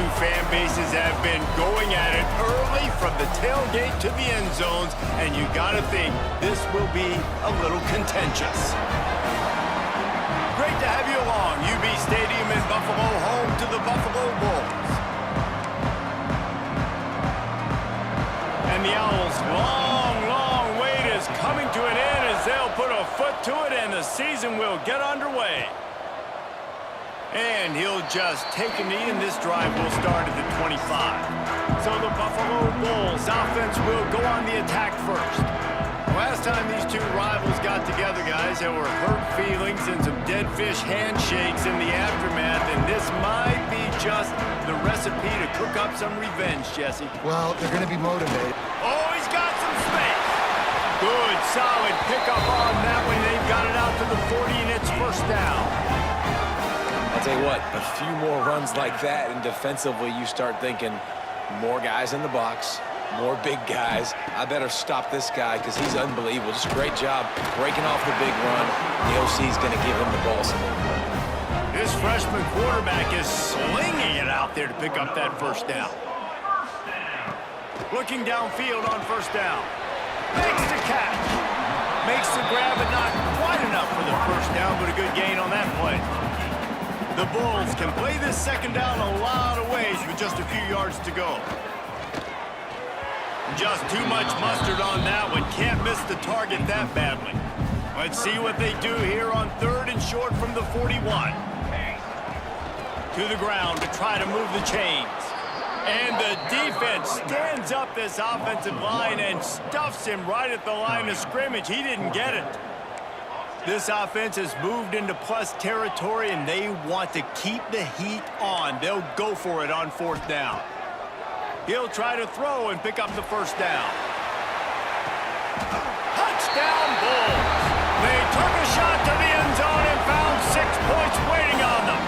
two fan bases have been going at it early from the tailgate to the end zones, and you got to think this will be a little contentious. Great to have you along. UB Stadium in Buffalo, home to the Buffalo Bulls. And the Owls' long wait is coming to an end as they'll put a foot to it, and the season will get underway. And he'll just take a knee, and this drive will start at the 25. So the Buffalo Bulls offense will go on the attack first. Last time these two rivals got together, guys, there were hurt feelings and some dead fish handshakes in the aftermath, and this might be just the recipe to cook up some revenge, Jesse. Well, they're going to be motivated. Oh, he's got some space. Good, solid pickup on that one. They've got it out to the 40, and it's first down. I'll tell you what, a few more runs like that, and defensively you start thinking more guys in the box, more big guys. I better stop this guy because he's unbelievable. Just a great job breaking off the big run. The OC's going to give him the ball some more. This freshman quarterback is slinging it out there to pick up that first down. Looking downfield on first down. Makes the catch. Makes the grab, but not quite enough for the first down, but a good gain on that play. The Bulls can play this second down a lot of ways with just a few yards to go. Just too much mustard on that one. Can't miss the target that badly. Let's see what they do here on third and short from the 41. To the ground to try to move the chains. And the defense stands up this offensive line and stuffs him right at the line of scrimmage. He didn't get it. This offense has moved into plus territory, and they want to keep the heat on. They'll go for it on fourth down. He'll try to throw and pick up the first down. Touchdown, Bulls. They took a shot to the end zone and found 6 points waiting on them.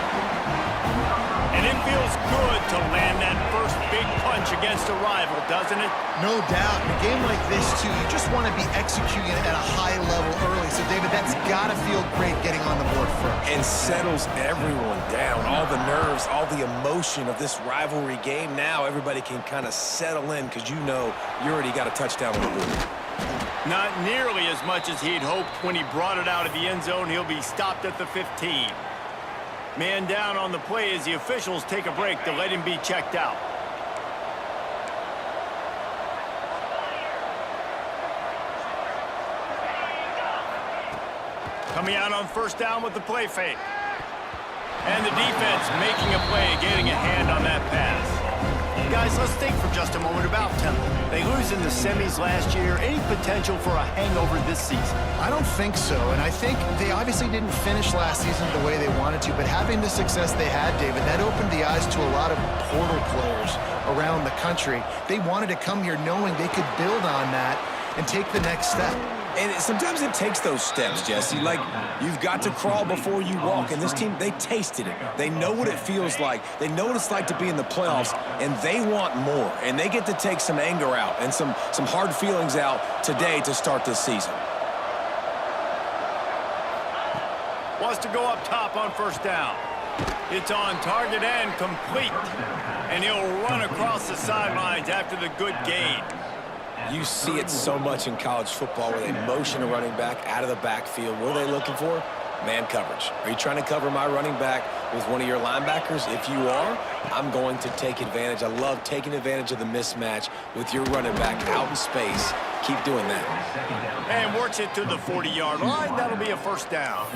And it feels good to land that first big punch against a rival, doesn't it? No doubt. In a game like this, too, you just want to be executing it at a high level early. So, David, that's got to feel great getting on the board first. And settles everyone down. All the nerves, all the emotion of this rivalry game. Now everybody can kind of settle in because you know you already got a touchdown on the board. Not nearly as much as he'd hoped when he brought it out of the end zone. He'll be stopped at the 15. Man down on the play as the officials take a break to let him be checked out. Coming out on first down with the play fake. And the defense making a play, getting a hand on that pass. Guys, let's think for just a moment about Temple. They lose in the semis last year. Any potential for a hangover this season? I don't think so, and I think they obviously didn't finish last season the way they wanted to, but having the success they had, David, that opened the eyes to a lot of portal players around the country. They wanted to come here knowing they could build on that and take the next step. And sometimes it takes those steps, Jesse. Like, you've got to crawl before you walk. And this team, they tasted it. They know what it feels like. They know what it's like to be in the playoffs, and they want more. And they get to take some anger out and some hard feelings out today to start this season. Wants to go up top on first down. It's on target and complete. And he'll run across the sidelines after the good gain. You see it so much in college football where they motion a running back out of the backfield. What are they looking for? Man coverage. Are you trying to cover my running back with one of your linebackers? If you are, I'm going to take advantage. I love taking advantage of the mismatch with your running back out in space. Keep doing that. And works it to the 40-yard line. That'll be a first down.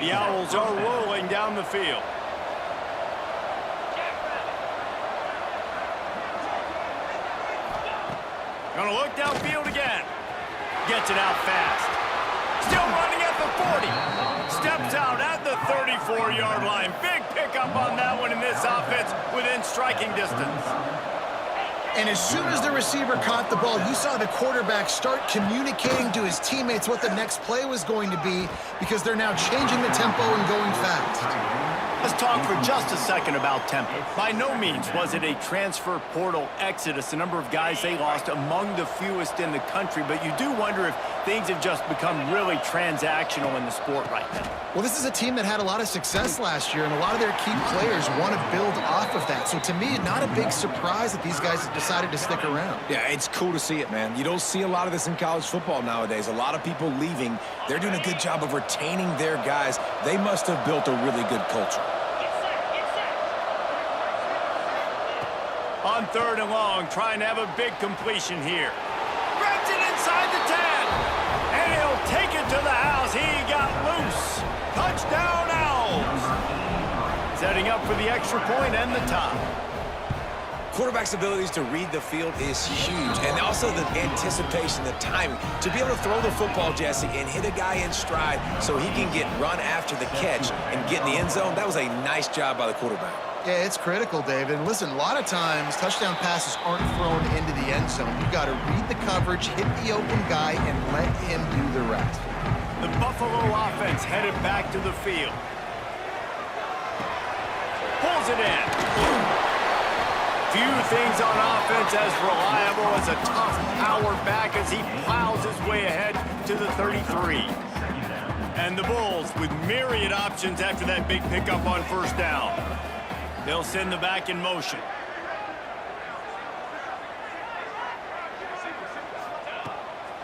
The Owls are rolling down the field. Gonna look downfield again. Gets it out fast. Still running at the 40. Steps out at the 34-yard line. Big pickup on that one in this offense within striking distance. And as soon as the receiver caught the ball, you saw the quarterback start communicating to his teammates what the next play was going to be because they're now changing the tempo and going fast. Let's talk for just a second about Temple. By no means was it a transfer portal exodus, the number of guys they lost among the fewest in the country, but you do wonder if things have just become really transactional in the sport right now. Well, this is a team that had a lot of success last year, and a lot of their key players want to build off of that. So to me, not a big surprise that these guys have decided to stick around. Yeah, it's cool to see it, man. You don't see a lot of this in college football nowadays. A lot of people leaving. They're doing a good job of retaining their guys. They must have built a really good culture. On 3rd and long, trying to have a big completion here. Grabs it inside the 10. And he'll take it to the house. He got loose. Touchdown, Owls. Setting up for the extra point and the tie. Quarterback's abilities to read the field is huge, and also the anticipation, the timing. To be able to throw the football, Jesse, and hit a guy in stride so he can get run after the catch and get in the end zone, that was a nice job by the quarterback. Yeah, it's critical, David. And listen, a lot of times touchdown passes aren't thrown into the end zone. You've got to read the coverage, hit the open guy, and let him do the rest. The Buffalo offense headed back to the field. Pulls it in. Few things on offense as reliable as a tough power back as he plows his way ahead to the 33. And the Bulls with myriad options after that big pickup on 1st down. They'll send the back in motion.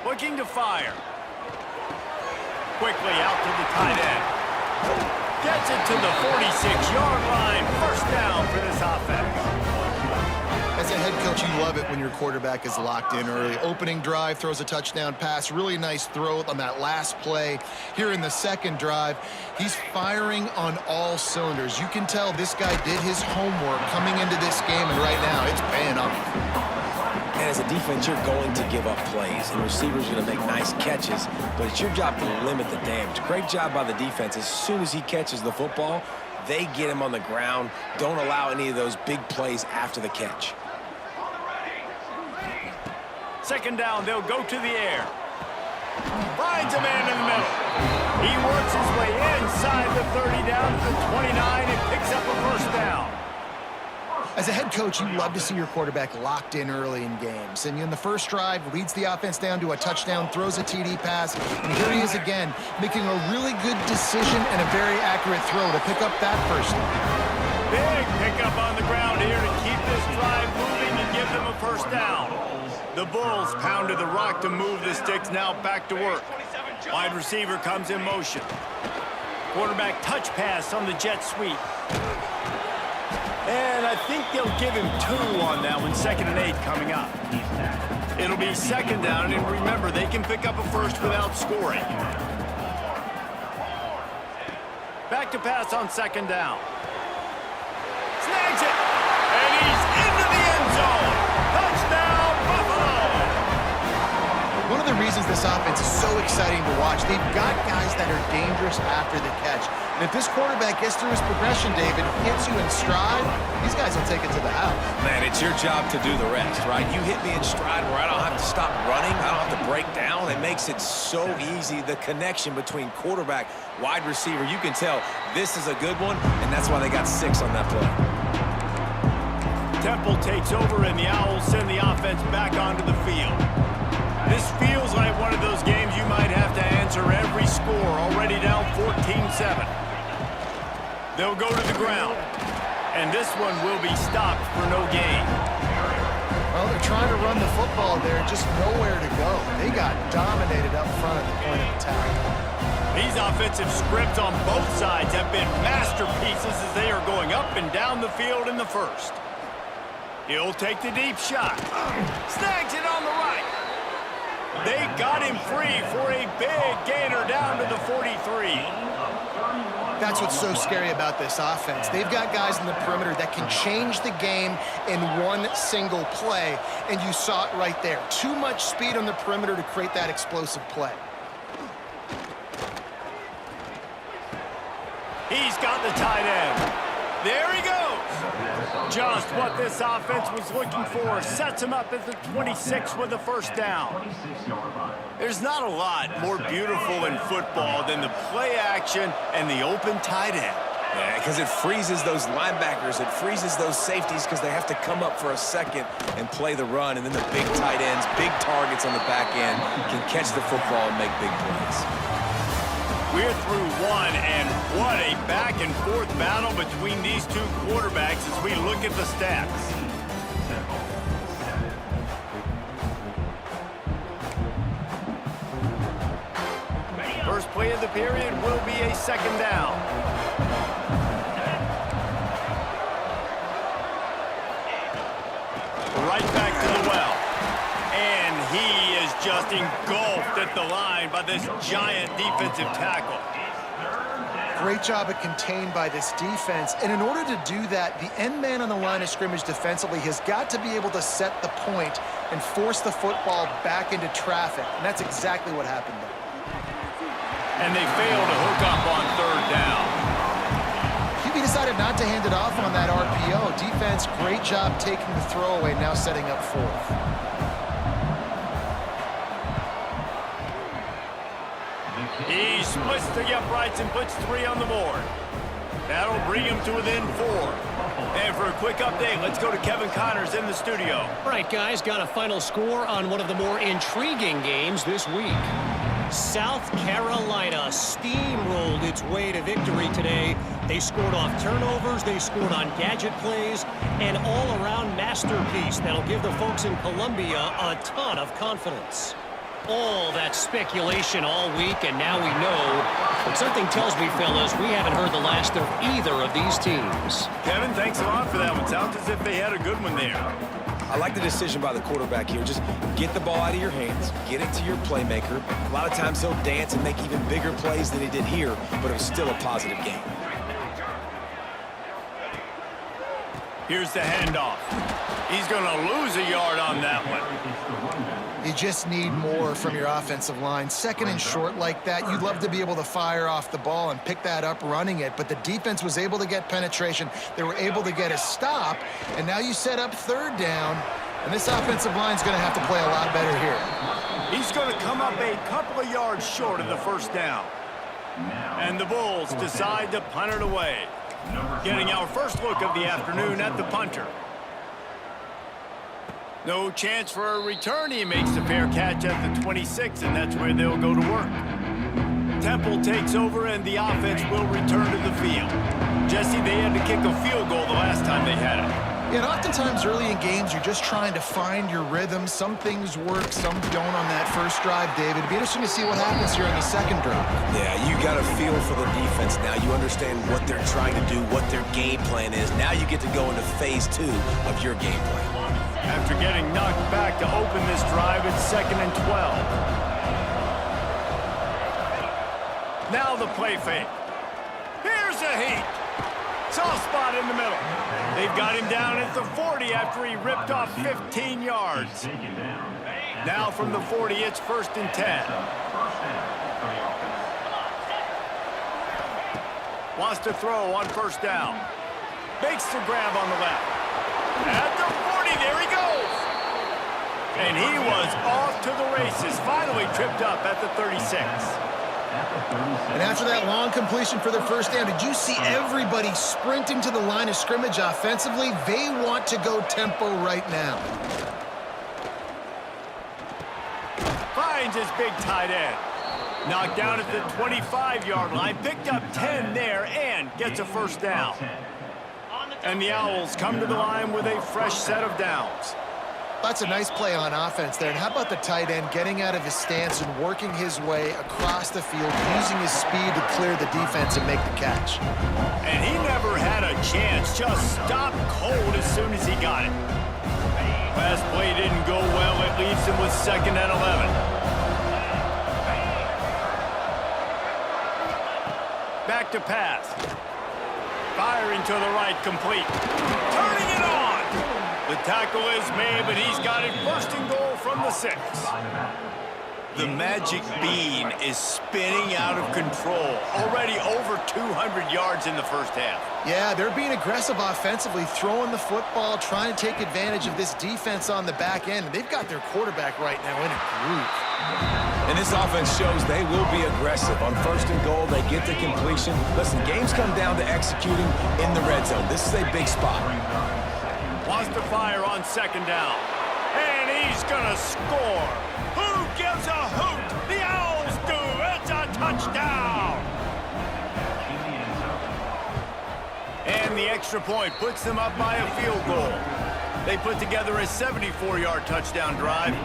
Looking to fire. Quickly out to the tight end. Gets it to the 46-yard line. 1st down for this offense. As a head coach, you love it when your quarterback is locked in early. Opening drive, throws a touchdown pass. Really nice throw on that last play. Here in the 2nd drive, he's firing on all cylinders. You can tell this guy did his homework coming into this game, and right now it's paying off. And as a defense, you're going to give up plays, and receivers are going to make nice catches, but it's your job to limit the damage. Great job by the defense. As soon as he catches the football, they get him on the ground. Don't allow any of those big plays after the catch. 2nd down, they'll go to the air. Finds a man in the middle. He works his way inside the 30 down to the 29 and picks up a 1st down. As a head coach, you love to see your quarterback locked in early in games. And in the 1st drive, leads the offense down to a touchdown, throws a TD pass, and here he is again, making a really good decision and a very accurate throw to pick up that 1st down. Big pickup on the ground here to keep this drive moving and give them a 1st down. The Bulls pounded the rock to move the sticks, now back to work. Wide receiver comes in motion. Quarterback touch pass on the jet sweep. And I think they'll give him 2 on that one, 2nd and 8 coming up. It'll be 2nd down, and remember, they can pick up a 1st without scoring. Back to pass on 2nd down. Snags it, and he's into the end zone. Touchdown, Buffalo! One of the reasons this offense is so exciting to watch, they've got guys that are dangerous after the catch. And if this quarterback gets through his progression, David, hits you in stride, these guys will take it to the house. Man, it's your job to do the rest, right? You hit me in stride where I don't have to stop running. I don't have to break down. It makes it so easy. The connection between quarterback, wide receiver, you can tell this is a good one, and that's why they got 6 on that play. Temple takes over, and the Owls send the offense back onto the field. This feels like one of those games you might have to answer every score, already down 14-7. They'll go to the ground, and this one will be stopped for no gain. Well, they're trying to run the football there, just nowhere to go. They got dominated up front at the point of attack. These offensive scripts on both sides have been masterpieces as they are going up and down the field in the 1st. He'll take the deep shot. Snags it on the right. They got him free for a big gainer down to the 43. That's what's so scary about this offense. They've got guys in the perimeter that can change the game in one single play, and you saw it right there. Too much speed on the perimeter to create that explosive play. He's got the tight end. There he goes. Just what this offense was looking for. Sets him up at the 26 with a 1st down. There's not a lot more beautiful in football than the play action and the open tight end. Yeah, because it freezes those linebackers. It freezes those safeties because they have to come up for a second and play the run. And then the big tight ends, big targets on the back end can catch the football and make big plays. We're through one, and what a back-and-forth battle between these two quarterbacks as we look at the stats. First play of the period will be a second down. Right back to the well. And he is just engulfed at the line by this giant defensive tackle. Great job at contained by this defense. And in order to do that, the end man on the line of scrimmage defensively has got to be able to set the point and force the football back into traffic. And that's exactly what happened there. And they fail to hook up on third down. QB decided not to hand it off on that RPO. Defense, great job taking the throwaway, now setting up fourth. He splits the uprights and puts 3 on the board. That'll bring him to within 4. And for a quick update, let's go to Kevin Connors in the studio. All right, guys, got a final score on one of the more intriguing games this week. South Carolina steamrolled its way to victory today. They scored off turnovers, they scored on gadget plays, an all-around masterpiece that'll give the folks in Columbia a ton of confidence. All that speculation all week, and now we know. But something tells me, fellas, we haven't heard the last of either of these teams. Kevin, thanks a lot for that one. Sounds as if they had a good one there. I like the decision by the quarterback here. Just get the ball out of your hands, get it to your playmaker. A lot of times he'll dance and make even bigger plays than he did here, but it was still a positive game. Here's the handoff. He's going to lose a yard on that one. You just need more from your offensive line. Second and short like that, you'd love to be able to fire off the ball and pick that up running it, but the defense was able to get penetration. They were able to get a stop, and now you set up third down, and this offensive line's going to have to play a lot better here. He's going to come up a couple of yards short of the first down. And the Bulls decide to punt it away. Getting our first look of the afternoon at the punter. No chance for a return. He makes the fair catch at the 26, and that's where they'll go to work. Temple takes over, and the offense will return to the field. Jesse, they had to kick a field goal the last time they had it. Yeah, and oftentimes early in games, you're just trying to find your rhythm. Some things work, some don't on that first drive, David. It'd be interesting to see what happens here in the second drive. Yeah, you got a feel for the defense now. You understand what they're trying to do, what their game plan is. Now you get to go into phase 2 of your game plan. After getting knocked back to open this drive, it's 2nd and 12. Now the play fake. Here's a heat. Soft spot in the middle. They've got him down at the 40 after he ripped off 15 yards. Now from the 40, it's 1st and 10. Wants to throw on first down. Makes the grab on the left. At the 40, there he goes. And he was off to the races. Finally tripped up at the 36. And after that long completion for their first down, did you see everybody sprinting to the line of scrimmage offensively? They want to go tempo right now. Finds his big tight end. Knocked down at the 25-yard line. Picked up 10 there and gets a first down. And the Owls come to the line with a fresh set of downs. That's a nice play on offense there. And how about the tight end getting out of his stance and working his way across the field, using his speed to clear the defense and make the catch. And he never had a chance. Just stopped cold as soon as he got it. Last play didn't go well. It leaves him with 2nd and 11. Back to pass. Firing to the right, complete. Turning it on. The tackle is made, but he's got it 1st and goal from the 6. The magic bean is spinning out of control. Already over 200 yards in the first half. Yeah, they're being aggressive offensively, throwing the football, trying to take advantage of this defense on the back end. They've got their quarterback right now in a groove. And this offense shows they will be aggressive. On first and goal, they get the completion. Listen, games come down to executing in the red zone. This is a big spot. Wants to fire on second down. And he's going to score. Who gives a hoot? The Owls do. It's a touchdown. And the extra point puts them up by a field goal. They put together a 74-yard touchdown drive.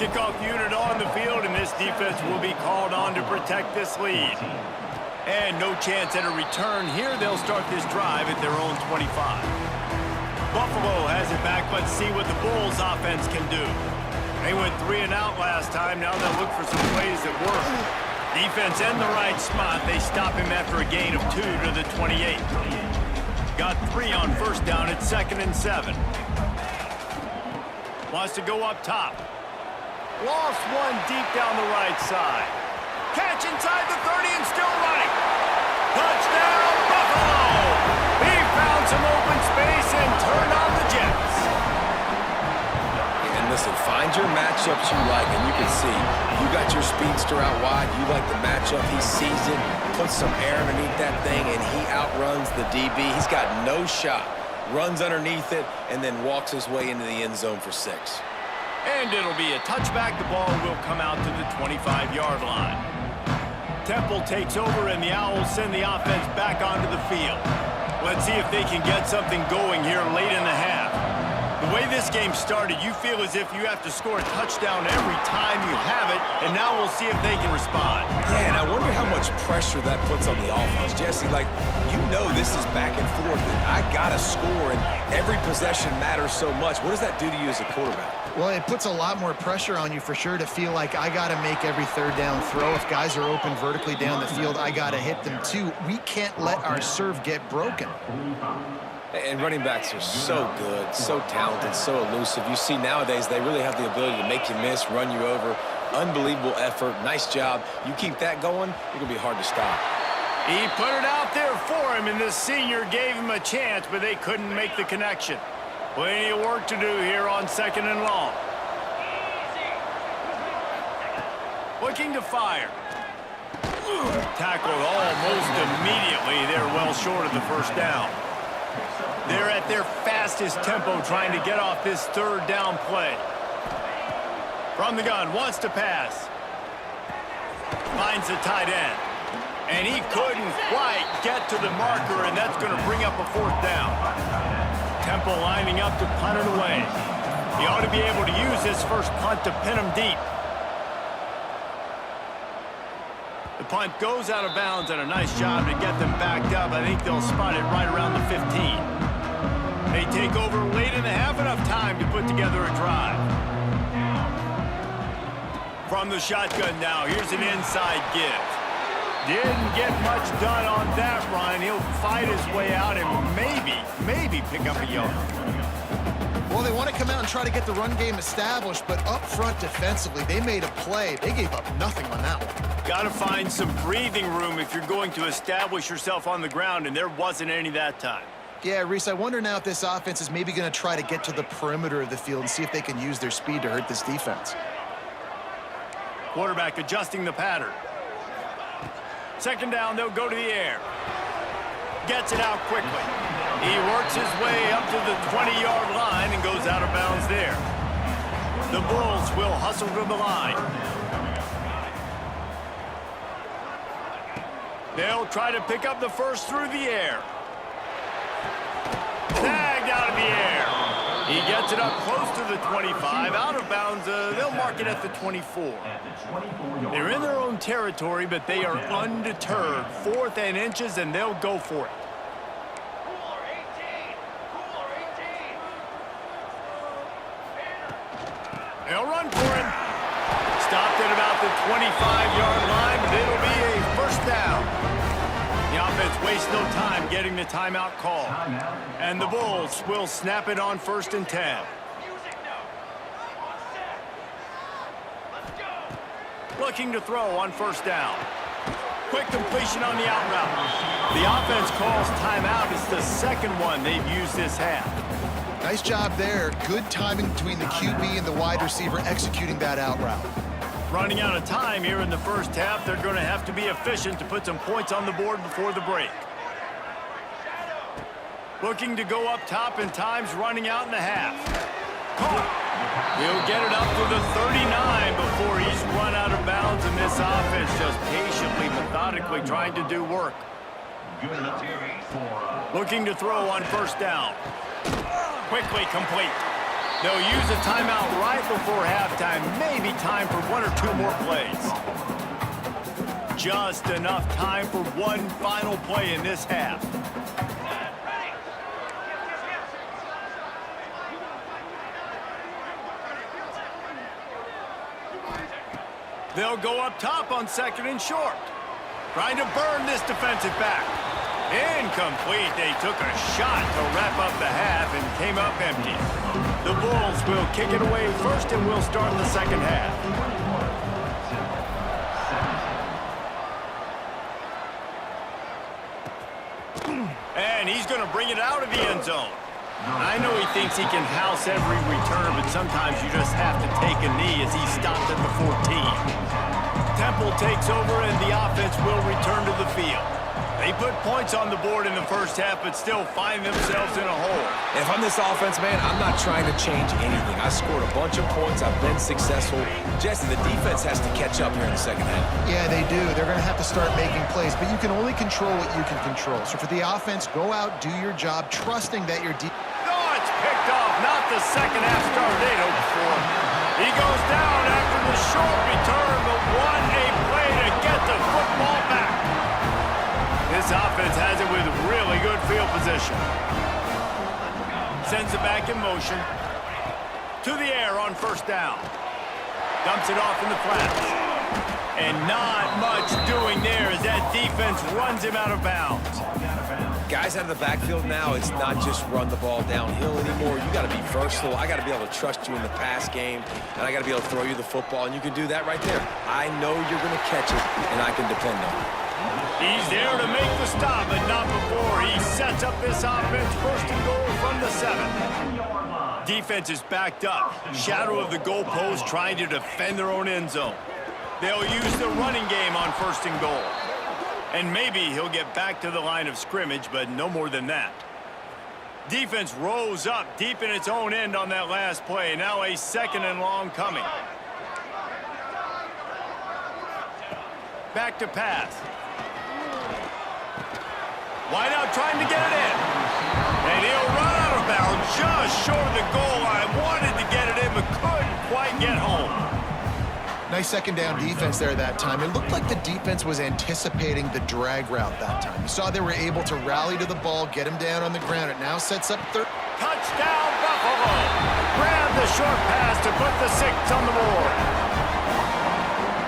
Kickoff unit on the field, and this defense will be called on to protect this lead. And no chance at a return here. They'll start this drive at their own 25. Buffalo has it back. Let's see what the Bulls offense can do. They went 3 and out last time. Now they'll look for some plays that work. Defense in the right spot. They stop him after a gain of 2 to the 28. Got 3 on first down at 2nd and 7. Wants to go up top. Lost one deep down the right side. Catch inside the 30 and still running. Touchdown, Buffalo! He found some open space and turned on the Jets. And listen, find your matchups you like, and you can see you got your speedster out wide. You like the matchup. He sees it, puts some air underneath that thing, and he outruns the DB. He's got no shot. Runs underneath it, and then walks his way into the end zone for 6. And it'll be a touchback. The ball will come out to the 25-yard line. Temple takes over, and the Owls send the offense back onto the field. Let's see if they can get something going here late in the half. The way this game started, you feel as if you have to score a touchdown every time you have it, and now we'll see if they can respond. Yeah, and I wonder how much pressure that puts on the offense. Jesse, like, you know this is back and forth, and I got to score, and every possession matters so much. What does that do to you as a quarterback? Well, it puts a lot more pressure on you for sure to feel like I got to make every third down throw. If guys are open vertically down the field, I got to hit them too. We can't let our serve get broken. And running backs are so good, so talented, so elusive. You see nowadays they really have the ability to make you miss, run you over. Unbelievable effort. Nice job. You keep that going, it's going to be hard to stop. He put it out there for him, and this senior gave him a chance, but they couldn't make the connection. Plenty of work to do here on 2nd and long. Looking to fire. Tackled almost immediately. They're well short of the first down. They're at their fastest tempo trying to get off this third down play. From the gun, wants to pass. Finds the tight end. And he couldn't quite get to the marker, and that's going to bring up a 4th down. Temple lining up to punt it away. He ought to be able to use his first punt to pin him deep. The punt goes out of bounds, and a nice job to get them backed up. I think they'll spot it right around the 15. They take over late in the half, enough time to put together a drive. From the shotgun now, here's an inside give. Didn't get much done on that run. He'll fight his way out and maybe pick up a yard. Well, they want to come out and try to get the run game established, but up front defensively, they made a play. They gave up nothing on that one. Got to find some breathing room if you're going to establish yourself on the ground, and there wasn't any that time. Yeah, Reese, I wonder now if this offense is maybe going to try to get to the perimeter of the field and see if they can use their speed to hurt this defense. Quarterback adjusting the pattern. 2nd down, they'll go to the air. Gets it out quickly. He works his way up to the 20-yard line and goes out of bounds there. The Bulls will hustle to the line. They'll try to pick up the first through the air. Tagged out of the air. He gets it up close to the 25. Out of bounds, they'll mark it at the 24. They're in their own territory, but they are undeterred. 4th and inches, and they'll go for it. They'll run for it. Stopped at about the 25-yard line, but it'll be a first down. The offense wastes no time getting the timeout call. And the Bulls will snap it on 1st and 10. Looking to throw on first down. Quick completion on the out route. The offense calls timeout. It's the second one they've used this half. Nice job there. Good timing between the QB and the wide receiver executing that out route. Running out of time here in the first half. They're going to have to be efficient to put some points on the board before the break. Looking to go up top, and time's running out in the half. Caught. He'll get it up to the 39 before he's run out of bounds, and this offense just patiently, methodically trying to do work. Looking to throw on first down. Quickly complete. They'll use a timeout right before halftime. Maybe time for one or two more plays. Just enough time for one final play in this half. They'll go up top on second and short. Trying to burn this defensive back. Incomplete. They took a shot to wrap up the half and came up empty. The Bulls will kick it away first, and we'll start the second half. And he's going to bring it out of the end zone. I know he thinks he can house every return, but sometimes you just have to take a knee as he stopped at the 14. Temple takes over, and the offense will return to the field. They put points on the board in the first half, but still find themselves in a hole. If I'm this offense, man, I'm not trying to change anything. I scored a bunch of points. I've been successful. Jesse, the defense has to catch up here in the second half. Yeah, they do. They're going to have to start making plays, but you can only control what you can control. So for the offense, go out, do your job, trusting that your defense... Oh, it's picked off. Not the second half start they'd hoped for. He goes down after the short return, but what a play to get the football back. This offense has it with really good field position. Sends it back in motion. To the air on first down. Dumps it off in the flats. And not much doing there as that defense runs him out of bounds. Guys out of the backfield now, it's not just run the ball downhill anymore. You got to be versatile. I got to be able to trust you in the pass game, and I got to be able to throw you the football, and you can do that right there. I know you're going to catch it, and I can depend on it. He's there to make the stop, but not before he sets up this offense. First and goal from the 7. Defense is backed up. Shadow of the goalpost trying to defend their own end zone. They'll use the running game on first and goal. And maybe he'll get back to the line of scrimmage, but no more than that. Defense rose up deep in its own end on that last play. Now a second and long coming. Back to pass. Wide out trying to get it in. And he'll run out of bounds just short of the goal line. Wanted to get it in, but couldn't quite get home. Nice second down defense there that time. It looked like the defense was anticipating the drag route that time. You saw they were able to rally to the ball, get him down on the ground. It now sets up third. Touchdown, Buffalo. Grab the short pass to put the 6 on the board.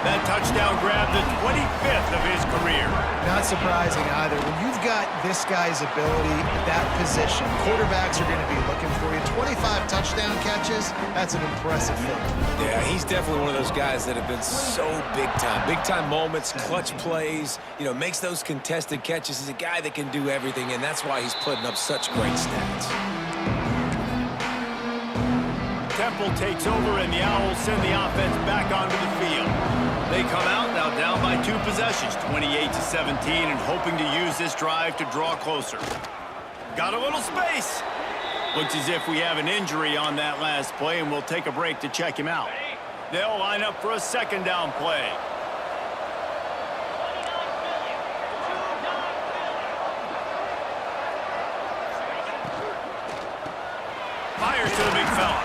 That touchdown grabbed the 25th of his career. Not surprising either. When you've got this guy's ability at that position, quarterbacks are going to be looking for you. 25 touchdown catches, that's an impressive thing. Yeah, he's definitely one of those guys that have been so big time. Big time moments, clutch plays, makes those contested catches. He's a guy that can do everything, and that's why he's putting up such great stats. Temple takes over, and the Owls send the offense back onto the field. They come out now down by 2 possessions, 28-17, and hoping to use this drive to draw closer. Got a little space. Looks as if we have an injury on that last play, and we'll take a break to check him out. They'll line up for a second down play. Fires to the big fella.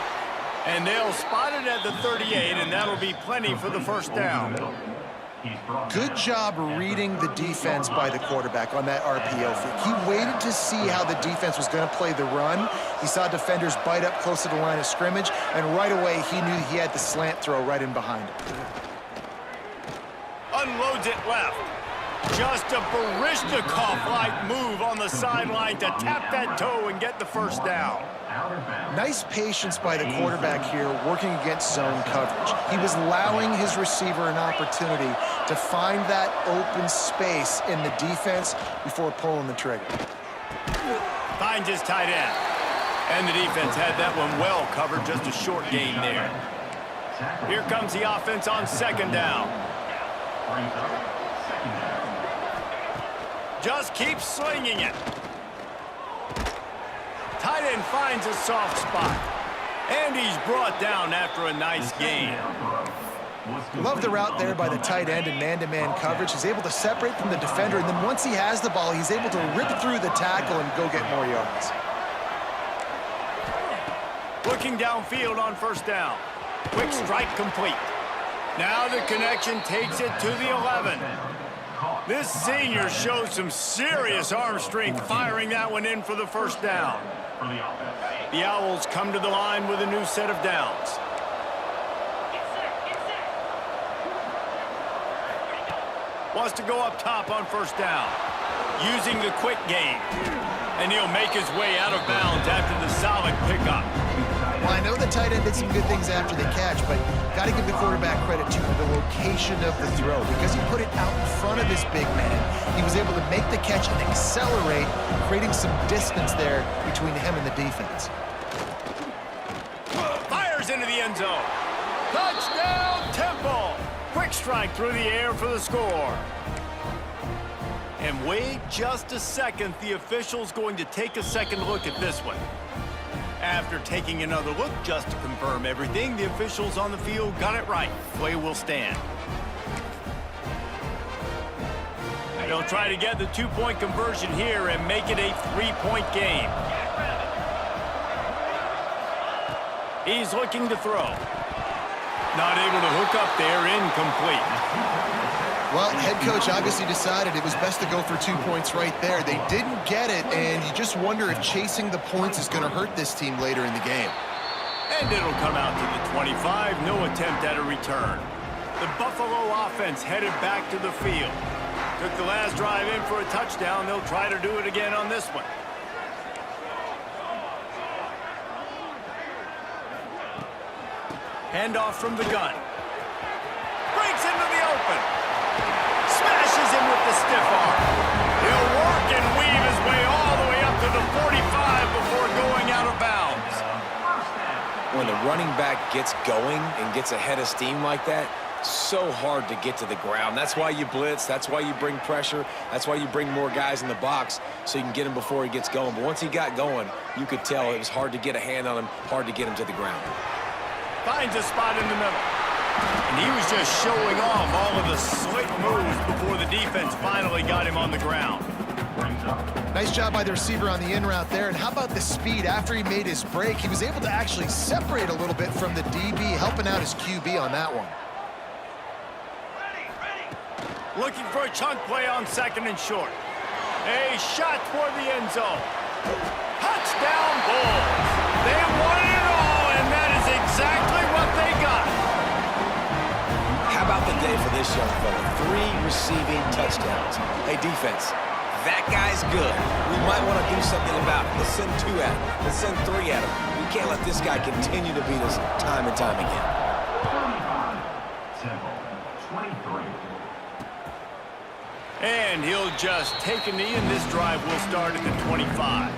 And they'll spot it at the 38, and that'll be plenty for the first down. Good job reading the defense by the quarterback on that RPO fake. He waited to see how the defense was going to play the run. He saw defenders bite up close to the line of scrimmage, and right away he knew he had the slant throw right in behind him. Unloads it left. Just a Baryshnikov-like move on the sideline to tap that toe and get the first down. Nice patience by the quarterback here working against zone coverage. He was allowing his receiver an opportunity to find that open space in the defense before pulling the trigger. Finds his tight end. And the defense had that one well covered, just a short gain there. Here comes the offense on second down. Just keep slinging it. Tight end finds a soft spot. And he's brought down after a nice gain. Love the route there by the tight end in man-to-man coverage. He's able to separate from the defender, and then once he has the ball, he's able to rip through the tackle and go get more yards. Looking downfield on first down. Quick strike complete. Now the connection takes it to the 11. This senior shows some serious arm strength firing that one in for the first down. The Owls come to the line with a new set of downs. Wants to go up top on first down. Using the quick game. And he'll make his way out of bounds after the solid pickup. Well, I know the tight end did some good things after the catch, but got to give the quarterback credit to the location of the throw. Because he put it out in front of his big man, he was able to make the catch and accelerate, creating some distance there between him and the defense. Fires into the end zone. Touchdown, Temple! Quick strike through the air for the score. And wait just a second. The official's going to take a second look at this one. After taking another look just to confirm everything, the officials on the field got it right. Play will stand. They'll try to get the two-point conversion here and make it a three-point game. He's looking to throw. Not able to hook up there, incomplete. Well, head coach obviously decided it was best to go for 2 points right there. They didn't get it, and you just wonder if chasing the points is going to hurt this team later in the game. And it'll come out to the 25, no attempt at a return. The Buffalo offense headed back to the field. Took the last drive in for a touchdown. They'll try to do it again on this one. Handoff from the gun. Breaks into the open. Smashes him with the stiff arm. He'll work and weave his way all the way up to the 45 before going out of bounds. When the running back gets going and gets ahead of steam like that, so hard to get to the ground. That's why you blitz. That's why you bring pressure. That's why you bring more guys in the box so you can get him before he gets going. But once he got going, you could tell it was hard to get a hand on him, hard to get him to the ground. Finds a spot in the middle. And he was just showing off all of the slick moves before the defense finally got him on the ground. Nice job by the receiver on the in route there. And how about the speed? After he made his break, he was able to actually separate a little bit from the DB, helping out his QB on that one. Looking for a chunk play on second and short. A shot toward the end zone. Touchdown Bulls. They wanted it all, and that is exactly what they got. How about the day for this young fella? 3 receiving touchdowns. Hey, defense, that guy's good. We might want to do something about it. Let's send 2 at him. Let's send 3 at him. We can't let this guy continue to beat us time and time again. 23. And he'll just take a knee, and this drive will start at the 25.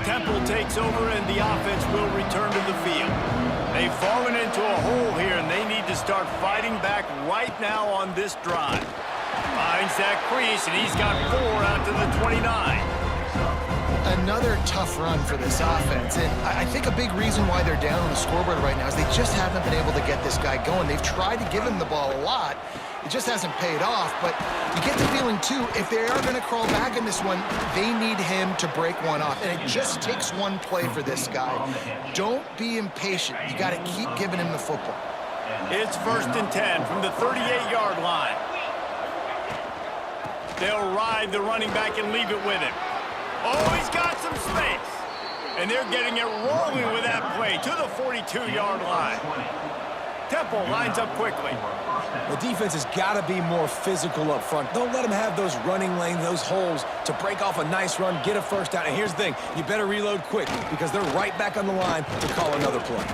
Temple takes over, and the offense will return to the field. They've fallen into a hole here, and they need to start fighting back right now on this drive. Finds that crease, and he's got 4 out to the 29. Another tough run for this offense, and I think a big reason why they're down on the scoreboard right now is they just haven't been able to get this guy going. They've tried to give him the ball a lot. It just hasn't paid off, but you get the feeling, too, if they are going to crawl back in this one, they need him to break one off, and it just takes one play for this guy. Don't be impatient. You got to keep giving him the football. It's 1st and 10 from the 38-yard line. They'll ride the running back and leave it with him. Oh, he's got some space. And they're getting it rolling with that play to the 42-yard line. Temple lines up quickly. The defense has got to be more physical up front. Don't let them have those running lanes, those holes to break off a nice run, get a first down. And here's the thing, you better reload quick because they're right back on the line to call another play.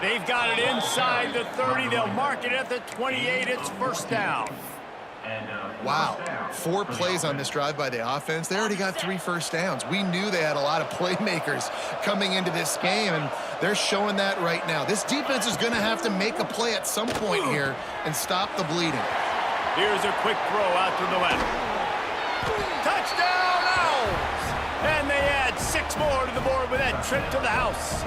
They've got it inside the 30. They'll mark it at the 28. It's first down. Wow, 4 plays on this drive by the offense. They already got 3 first downs. We knew they had a lot of playmakers coming into this game, and they're showing that right now. This defense is going to have to make a play at some point here and stop the bleeding. Here's a quick throw out to the left. Touchdown, Owls! And they add 6 more to the board with that trip to the house.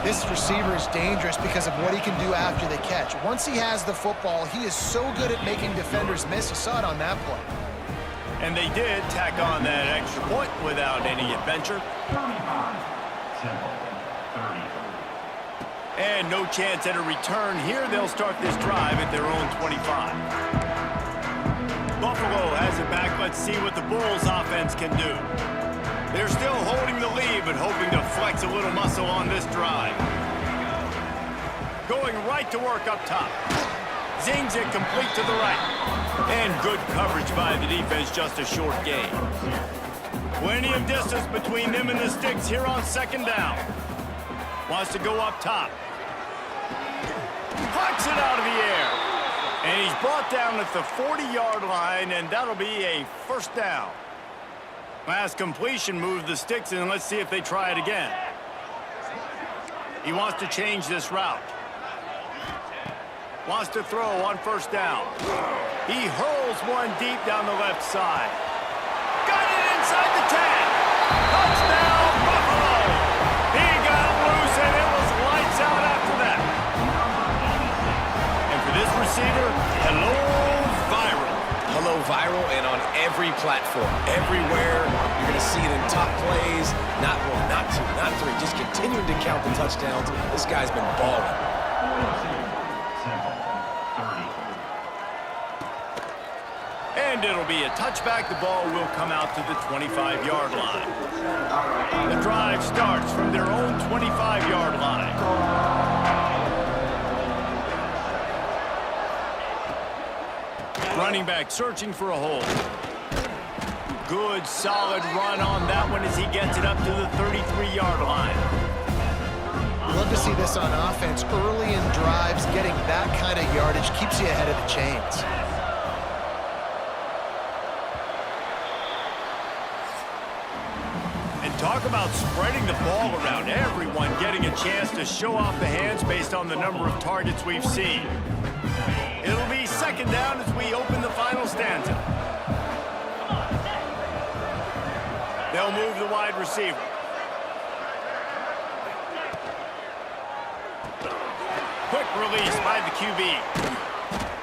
This receiver is dangerous because of what he can do after the catch. Once he has the football, he is so good at making defenders miss. You saw it on that play. And they did tack on that extra point without any adventure. And no chance at a return here. They'll start this drive at their own 25. Buffalo has it back. Let's see what the Bulls offense can do. They're still holding the lead, but hoping to flex a little muscle on this drive. Going right to work up top. Zings it complete to the right. And good coverage by the defense, just a short gain. Plenty of distance between them and the sticks here on second down. Wants to go up top. Plucks it out of the air. And he's brought down at the 40-yard line, and that'll be a first down. Last completion moved the sticks, and let's see if they try it again. He wants to change this route. Wants to throw on first down. He hurls one deep down the left side. Got it inside the 10. Touchdown, Buffalo! He got loose, and it was lights out after that. And for this receiver, hello, viral. Hello, viral, and on every platform, everywhere. You're going to see it in top plays. Not 1, not 2, not 3. Just continuing to count the touchdowns. This guy's been balling. And it'll be a touchback. The ball will come out to the 25-yard line. The drive starts from their own 25-yard line. Running back searching for a hole. Good, solid run on that one as he gets it up to the 33-yard line. Love to see this on offense. Early in drives, getting that kind of yardage keeps you ahead of the chains. And talk about spreading the ball around. Everyone getting a chance to show off the hands based on the number of targets we've seen. It'll be second down as we open the final stanza. They'll move the wide receiver. Quick release by the QB.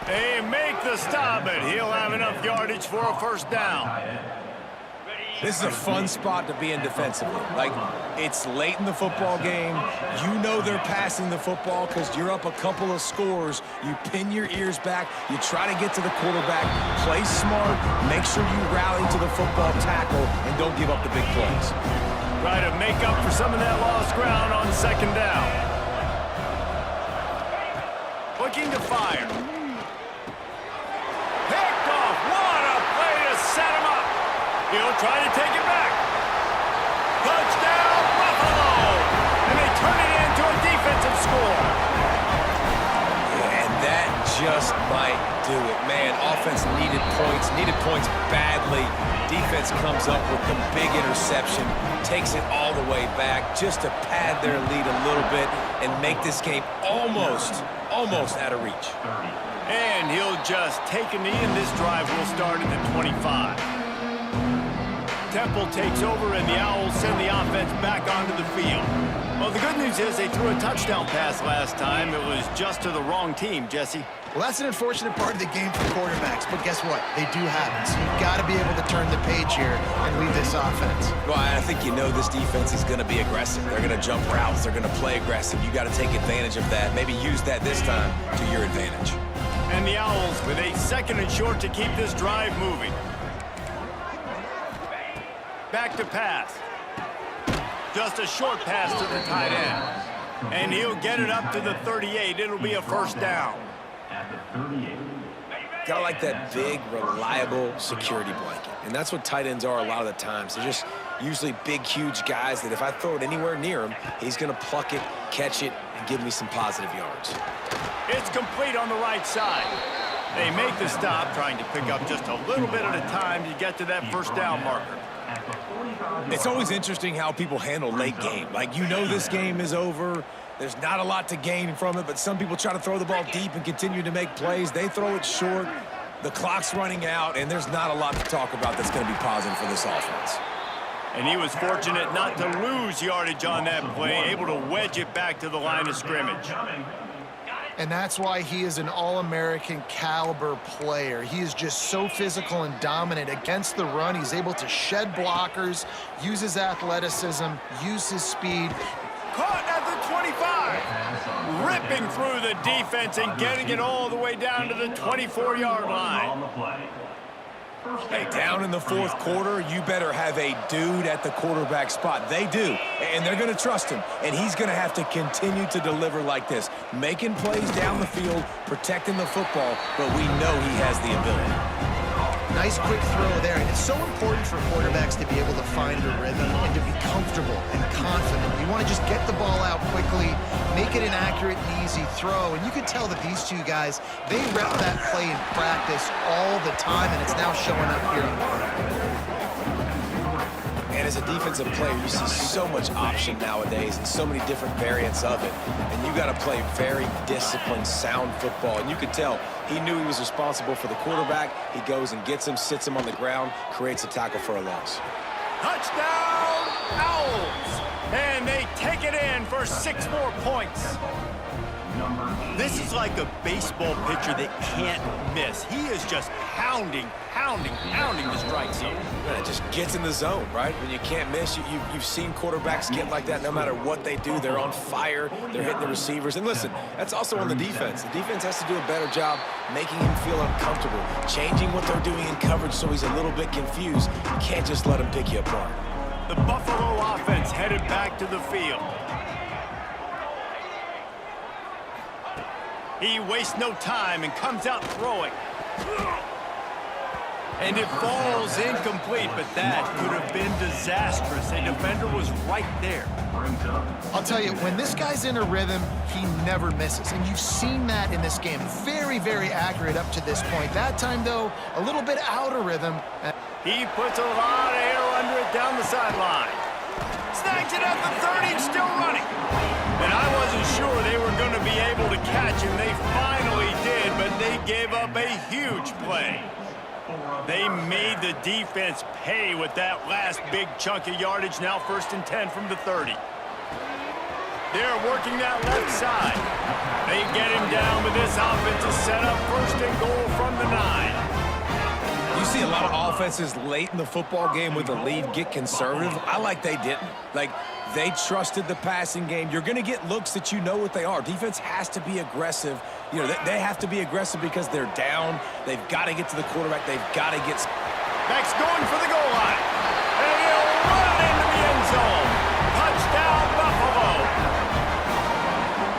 They make the stop, but he'll have enough yardage for a first down. This is a fun spot to be in defensively. Like, it's late in the football game. You know they're passing the football because you're up a couple of scores. You pin your ears back. You try to get to the quarterback. Play smart. Make sure you rally to the football tackle and don't give up the big plays. Try to make up for some of that lost ground on second down. Looking to fire. Picked off. What a play to set him up. He'll try to take it back. Touchdown, Buffalo! And they turn it into a defensive score. Yeah, and that just might do it. Man, offense needed points badly. Defense comes up with the big interception, takes it all the way back just to pad their lead a little bit and make this game almost out of reach. And he'll just take a knee, and this drive will start at the 25. Temple takes over, and the Owls send the offense back onto the field. Well, the good news is they threw a touchdown pass last time. It was just to the wrong team, Jesse. Well, that's an unfortunate part of the game for quarterbacks, but guess what? They do happen. So you've got to be able to turn the page here and lead this offense. Well, I think you know this defense is going to be aggressive. They're going to jump routes. They're going to play aggressive. You got to take advantage of that. Maybe use that this time to your advantage. And the Owls with a second and short to keep this drive moving. Back to pass. Just a short pass to the tight end. And he'll get it up to the 38. It'll be a first down. Gotta like that big, reliable security blanket. And that's what tight ends are a lot of the times. They're just usually big, huge guys that if I throw it anywhere near him, he's going to pluck it, catch it, and give me some positive yards. It's complete on the right side. They make the stop, trying to pick up just a little bit at a time to get to that first down marker. It's always interesting how people handle late game. Like, you know this game is over. There's not a lot to gain from it, but some people try to throw the ball deep and continue to make plays. They throw it short. The clock's running out, and there's not a lot to talk about that's going to be positive for this offense. And he was fortunate not to lose yardage on that play, able to wedge it back to the line of scrimmage. And that's why he is an All-American caliber player. He is just so physical and dominant against the run. He's able to shed blockers, use his athleticism, use his speed. Caught at the 25. Ripping through the defense and getting it all the way down to the 24-yard line. Hey, down in the fourth quarter, you better have a dude at the quarterback spot. They do, and they're going to trust him, and he's going to have to continue to deliver like this, making plays down the field, protecting the football, but we know he has the ability. Nice quick throw there, and it's so important for quarterbacks to be able to find a rhythm and to be comfortable and confident. You want to just get the ball out quickly, make it an accurate and easy throw, and you can tell that these two guys, they rep that play in practice all the time, and it's now showing up here in the game. And as a defensive player, you see so much option nowadays and so many different variants of it. And you got to play very disciplined, sound football. And you could tell he knew he was responsible for the quarterback. He goes and gets him, sits him on the ground, creates a tackle for a loss. Touchdown, Owls! And they take it in for 6 more points. This is like a baseball pitcher that can't miss. He is just pounding the strike zone. Yeah, it just gets in the zone, right? When you can't miss, you've seen quarterbacks get like that no matter what they do. They're on fire. They're hitting the receivers. And listen, that's also on the defense. The defense has to do a better job making him feel uncomfortable, changing what they're doing in coverage so he's a little bit confused. You can't just let him pick you apart. The Buffalo offense headed back to the field. He wastes no time and comes out throwing. And it falls incomplete, but that could have been disastrous. A defender was right there. I'll tell you, when this guy's in a rhythm, he never misses. And you've seen that in this game. Very, very accurate up to this point. That time, though, a little bit out of rhythm. He puts a lot of air under it down the sideline. Snags it at the 30 and still running. And I wasn't sure they were going to be able to catch him. They finally did, but they gave up a huge play. They made the defense pay with that last big chunk of yardage. Now 1st and 10 from the 30. They're working that left side. They get him down, but this offense is set up 1st and goal from the 9. You see a lot of offenses late in the football game with the lead get conservative. I like they didn't. Like, they trusted the passing game. You're going to get looks that you know what they are. Defense has to be aggressive. You know, they have to be aggressive because they're down. They've got to get to the quarterback. They've got to get... Max going for the goal line. And he'll run into the end zone. Touchdown, Buffalo.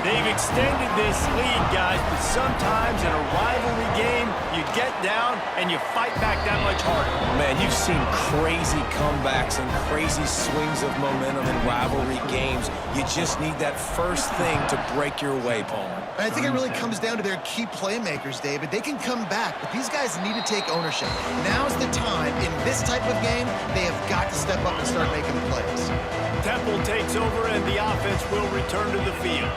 They've extended this lead, guys, but sometimes in a rivalry game, you get down and you fight back that much harder. Man, you've seen crazy comebacks and crazy swings of momentum in rivalry games. You just need that first thing to break your way, Palmer. I think it really comes down to their key playmakers, David. They can come back, but these guys need to take ownership. Now's the time. In this type of game, they have got to step up and start making the plays. Temple takes over, and the offense will return to the field.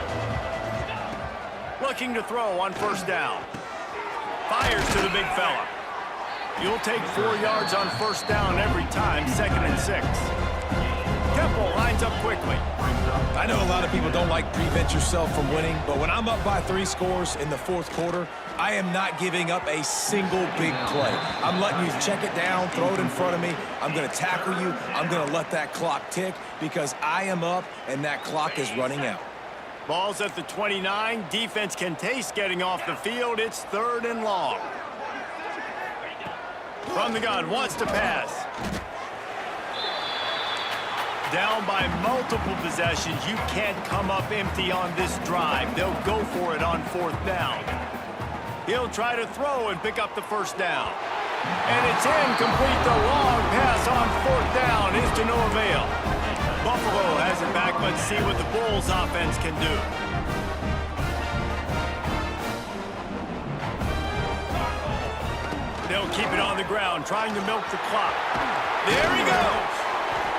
Looking to throw on 1st down. Fires to the big fella. You'll take 4 yards on 1st down every time, 2nd and 6. Temple lines up quickly. I know a lot of people don't like prevent yourself from winning, but when I'm up by 3 scores in the 4th quarter, I am not giving up a single big play. I'm letting you check it down, throw it in front of me. I'm going to tackle you. I'm going to let that clock tick because I am up and that clock is running out. Ball's at the 29. Defense can taste getting off the field. It's 3rd and long. From the gun, wants to pass. Down by multiple possessions, you can't come up empty on this drive. They'll go for it on 4th down. He'll try to throw and pick up the 1st down. And it's incomplete. The long pass on 4th down is to no avail. Buffalo has it back. Let's see what the Bulls offense can do. They'll keep it on the ground, trying to milk the clock. There he goes.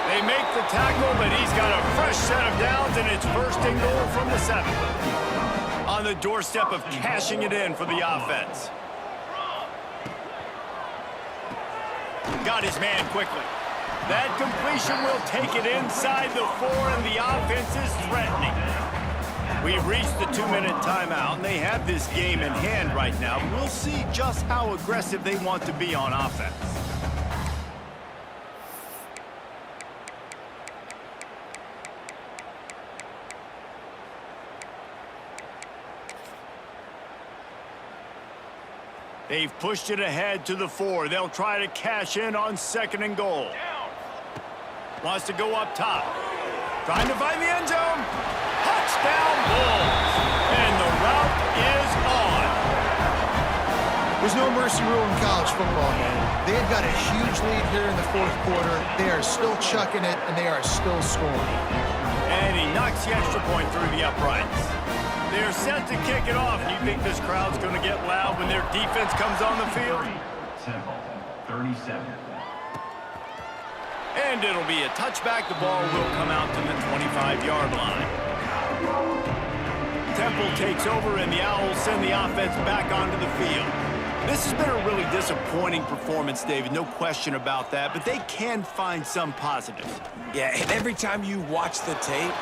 They make the tackle, but he's got a fresh set of downs, and it's 1st and goal from the 7. On the doorstep of cashing it in for the offense. Got his man quickly. That completion will take it inside the 4, and the offense is threatening. We've reached the 2-minute timeout, and they have this game in hand right now. We'll see just how aggressive they want to be on offense. They've pushed it ahead to the 4. They'll try to cash in on 2nd and goal. Wants to go up top. Trying to find the end zone. Touchdown Bulls. And the route is on. There's no mercy rule in college football, man. They've got a huge lead here in the 4th quarter. They are still chucking it, and they are still scoring. And he knocks the extra point through the uprights. They're set to kick it off. Do you think this crowd's going to get loud when their defense comes on the field? Temple, 37. And it'll be a touchback. The ball will come out to the 25-yard line. Temple takes over, and the Owls send the offense back onto the field. This has been a really disappointing performance, David. No question about that, but they can find some positives. Yeah, and every time you watch the tape,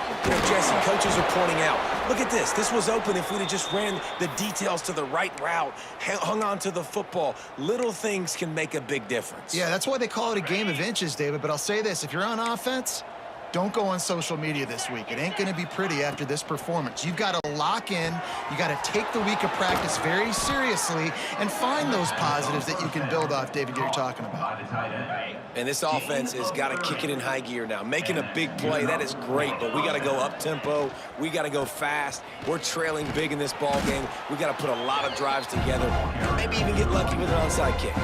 Jesse, coaches are pointing out, look at this. This was open if we'd have just ran the details to the right route, hung on to the football. Little things can make a big difference. Yeah, that's why they call it a game of inches, David. But I'll say this, if you're on offense, don't go on social media this week. It ain't going to be pretty after this performance. You've got to lock in. You got to take the week of practice very seriously and find those positives that you can build off, David, you're talking about. And this offense has got to kick it in high gear now. Making a big play, that is great, but we got to go up-tempo. We got to go fast. We're trailing big in this ball game. We got to put a lot of drives together, maybe even get lucky with an onside kick.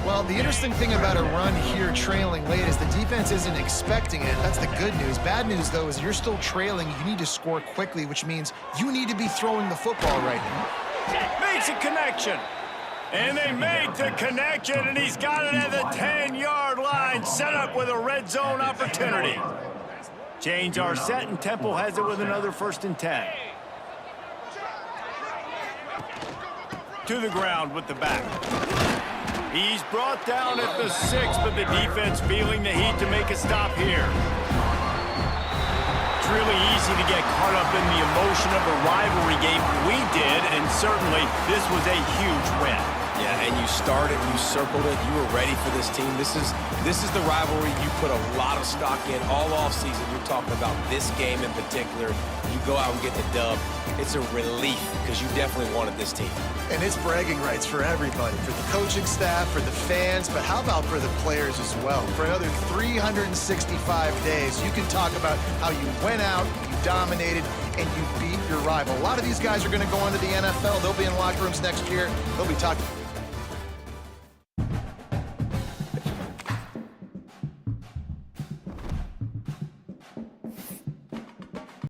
Well, the interesting thing about a run here trailing late is the defense isn't expecting it. That's the good news. Bad news, though, is you're still trailing. You need to score quickly, which means you need to be throwing the football right now. Makes a connection. And they made the connection, and he's got it at the 10-yard line, set up with a red zone opportunity. Change our set, and Temple has it with another 1st and 10. To the ground with the back. He's brought down at the 6, but the defense feeling the heat to make a stop here. It's really easy to get caught up in the emotion of a rivalry game. We did, and certainly this was a huge win. Yeah, and you started, you circled it, you were ready for this team. This is the rivalry you put a lot of stock in all offseason. You're talking about this game in particular. You go out and get the dub. It's a relief because you definitely wanted this team. And it's bragging rights for everybody, for the coaching staff, for the fans, but how about for the players as well? For another 365 days, you can talk about how you went out, you dominated, and you beat your rival. A lot of these guys are going to go into the NFL. They'll be in locker rooms next year. They'll be talking